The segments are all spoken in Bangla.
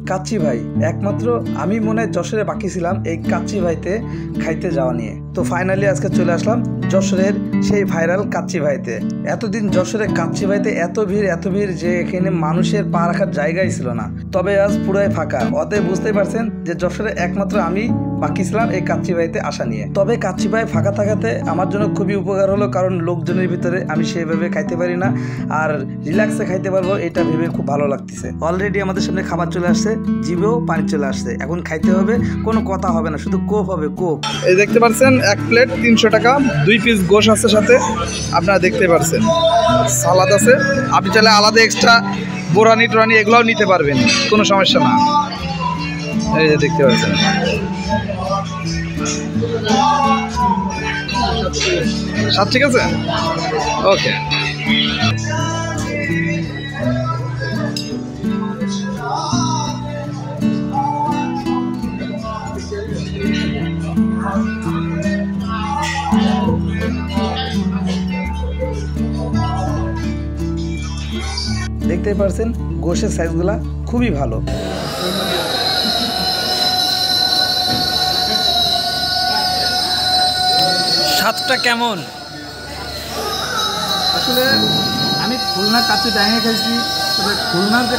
কাচ্চি ভাই একমাত্র আমি মনে হয় যশোরে বাকি ছিলাম এই কাচ্চি ভাইতে খাইতে যাওয়া নিয়ে। তো ফাইনালি আজকে চলে আসলাম যশোরের সেই ভাইরাল কাচ্চি ভাইতে। এতদিন যশোরে কাচ্চি ভাইতে এত ভিড় যে এখানে মানুষের পা রাখার জায়গাই ছিল না। তবে আজ পুরাই ফাঁকা, অতএব বুঝতেই পারছেন যে যশোরে একমাত্র আমি বাকি ছিলাম এই কাচ্চি ভাইতে আসা নিয়ে। তবে কাচ্চি ভাই ফাঁকা থাকাতে আমার জন্য খুবই উপকার হলো, কারণ লোকজনের ভিতরে আমি সেইভাবে খাইতে পারি না, আর রিল্যাক্সে খাইতে পারবো এটা ভেবে খুব ভালো লাগতেছে। অলরেডি আমাদের সামনে খাবার চলে আসছে, জিভেও পানি চলে আসছে, এখন খাইতে হবে, কোনো কথা হবে না, শুধু কোপ হবে কোপ। এই দেখতে পাচ্ছেন এক প্লেট 300 টাকা, 2 পিস গোশ আছে সাথে, আপনারা দেখতে পাচ্ছেন সালাদ আছে, আপনি চাইলে আলাদা এক্সট্রা বোরানি টোরানি এগুলোও নিতে পারবেন, কোনো সমস্যা না। এই যে দেখতে পাচ্ছেন সব ঠিক আছে, ওকে। দেখতেই পারছেন গোশের সাইজগুলা খুবই ভালো। স্বাদটা কেমন? আসলে আমি খুলনা কাচ্চি ডাইনে খাইছি, তবে খুলনার যে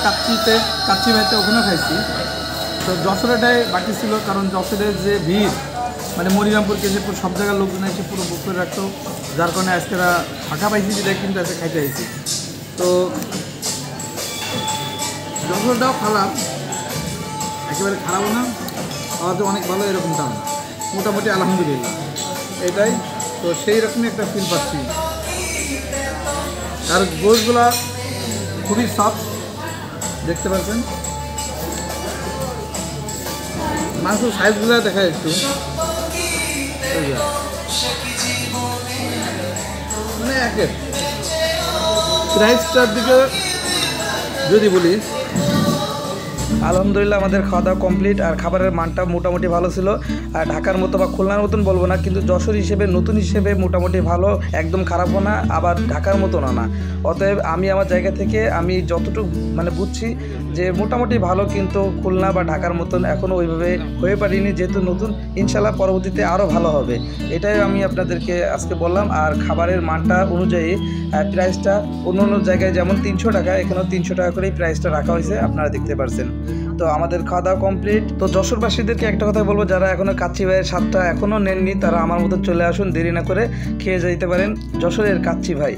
কাচ্চি ভাইতে ওখানেও খাইছি। তো যশোরেটাই বাকি ছিল, কারণ যশোরের যে ভিড়, মানে মনিরামপুর কেশবপুর সব জায়গার লোকজন এসে পুরো বুক করে রাখতো, যার কারণে আজকেরা ফাঁকা পাইছি যেটা কিন্তু আজকে খাইতে আইছি। তো যশোরটাও খারাপ, একেবারে খারাপও না, আওয়াজও অনেক ভালো এরকমটাও না, মোটামুটি আলহামদুলিল্লাহ এটাই। তো সেই রকমই একটা ফিল পাচ্ছি, আর গোশগুলা খুবই সফট দেখতে পাচ্ছেন। মাংসের সাইজগুলো দেখায় একটু, মানে একের প্রাইসটার দিকে যদি বলি, আলহামদুলিল্লাহ আমাদের খাওয়া দাওয়া কমপ্লিট, আর খাবারের মানটা মোটামুটি ভালো ছিল। আর ঢাকার মতো বা খুলনার মতন বলবো না, কিন্তু যশোর হিসেবে নতুন হিসেবে মোটামুটি ভালো, একদম খারাপও না, আবার ঢাকার মতনও না। অতএব আমি আমার জায়গা থেকে আমি যতটুকু মানে বুঝছি যে মোটামুটি ভালো, কিন্তু খুলনা বা ঢাকার মতন এখনও ওইভাবে হয়ে পারিনি, যেহেতু নতুন, ইনশাল্লাহ পরবর্তীতে আরও ভালো হবে, এটাই আমি আপনাদেরকে আজকে বললাম। আর খাবারের মানটা অনুযায়ী প্রাইসটা অন্য অন্য জায়গায় যেমন 300 টাকা, এখানেও 300 টাকা করেই প্রাইসটা রাখা হয়েছে, আপনারা দেখতে পারছেন। তো আমাদের খাওয়া দাওয়া কমপ্লিট। তো যশোরবাসীদেরকে একটা কথা বলবো, যারা এখনও কাচ্চি ভাইয়ের স্বাদটা এখনও নেননি, তারা আমার মতন চলে আসুন, দেরি না করে খেয়ে যেতে পারেন যশোরের কাচ্চি ভাই।